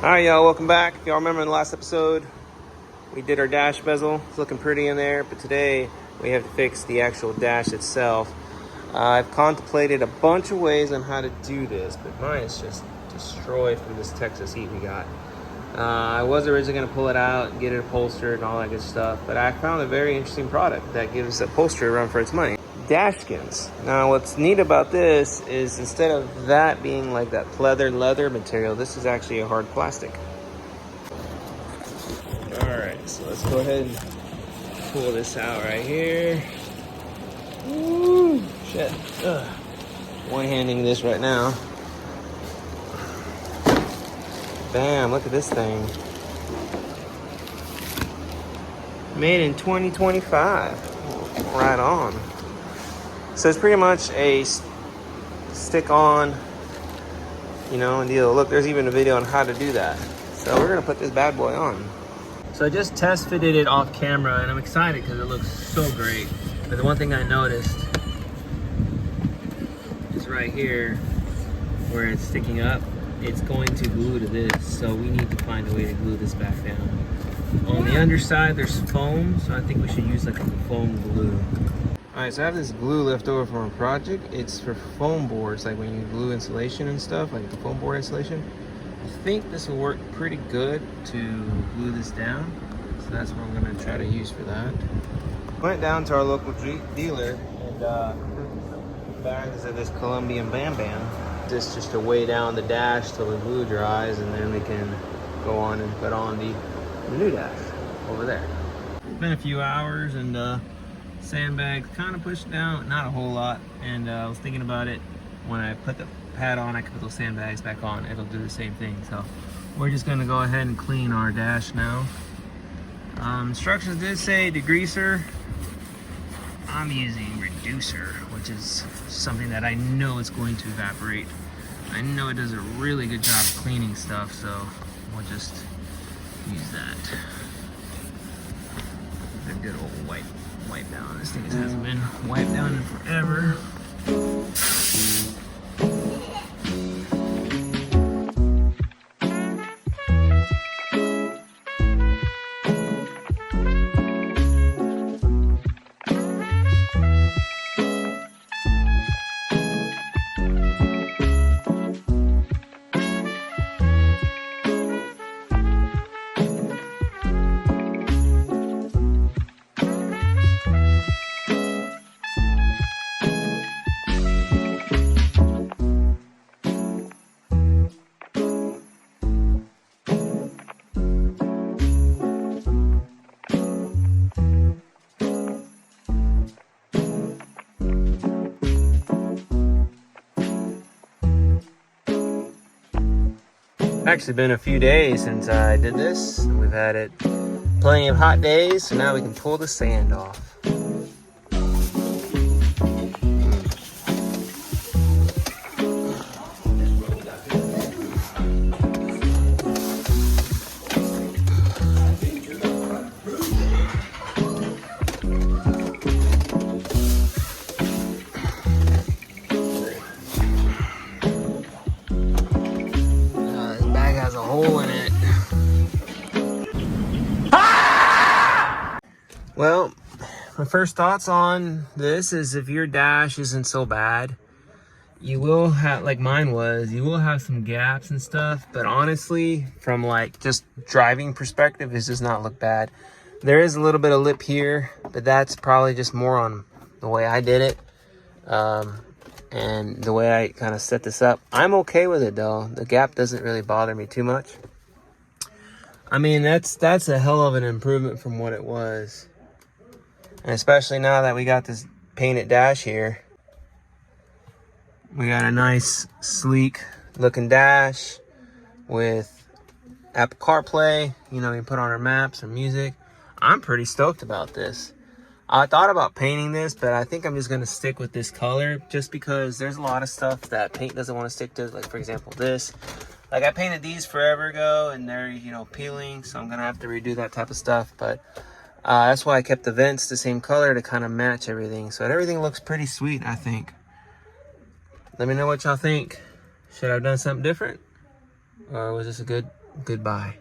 Alright, y'all, welcome back. If y'all remember in the last episode, we did our dash bezel. It's looking pretty in there, but today we have to fix the actual dash itself. I've contemplated a bunch of ways on how to do this, but mine is just destroyed from this Texas heat we got. I was originally going to pull it out and get it upholstered and all that good stuff, but I found a very interesting product that gives upholstery a run for its money. Dash skins. Now what's neat about this is instead of that being like that pleather leather material, this is actually a hard plastic. Alright, so let's go ahead and pull this out right here. Woo, shit. Ugh. One-handing this right now. Bam, look at this thing. Made in 2025. Right on. So it's pretty much a stick-on, deal. Look, there's even a video on how to do that. So we're gonna put this bad boy on. So I just test fitted it off camera, and I'm excited because it looks so great. But the one thing I noticed is right here, where it's sticking up, it's going to glue to this. So we need to find a way to glue this back down. On the underside, there's foam, so I think we should use like a foam glue. Alright, so I have this glue left over from a project. It's for foam boards, like when you glue insulation and stuff, like the foam board insulation. I think this will work pretty good to glue this down. So that's what I'm going to try to use for that. Went down to our local dealer and bags of this Colombian Bam Bam. This just to weigh down the dash till the glue dries, and then we can go on and put on the new dash over there. It's been a few hours and sandbags kind of pushed down, not a whole lot, and I was thinking about it. When I put the pad on, I can put those sandbags back on. It'll do the same thing. So we're just gonna go ahead and clean our dash now. Instructions did say degreaser. I'm using reducer, which is something that I know is going to evaporate. I know it does a really good job cleaning stuff, so we'll just use that. A good old wipe down. This thing hasn't been wiped down in forever. Actually been a few days since I did this. We've had it plenty of hot days, so now we can pull the sand off. Well, my first thoughts on this is if your dash isn't so bad, you will have, like mine was, you will have some gaps and stuff, but honestly, from like just driving perspective, it does not look bad. There is a little bit of lip here, but that's probably just more on the way I did it, and the way I kind of set this up. I'm okay with it though. The gap doesn't really bother me too much. I mean, that's a hell of an improvement from what it was. And especially now that we got this painted dash here. We got a nice, sleek looking dash with Apple CarPlay. You know, you put on our maps or music. I'm pretty stoked about this. I thought about painting this, but I think I'm just going to stick with this color just because there's a lot of stuff that paint doesn't want to stick to. Like, for example, this. Like, I painted these forever ago and they're, peeling. So I'm going to have to redo that type of stuff. But that's why I kept the vents the same color to kind of match everything. So everything looks pretty sweet, I think. Let me know what y'all think. Should I have done something different? Or was this a good Goodbye.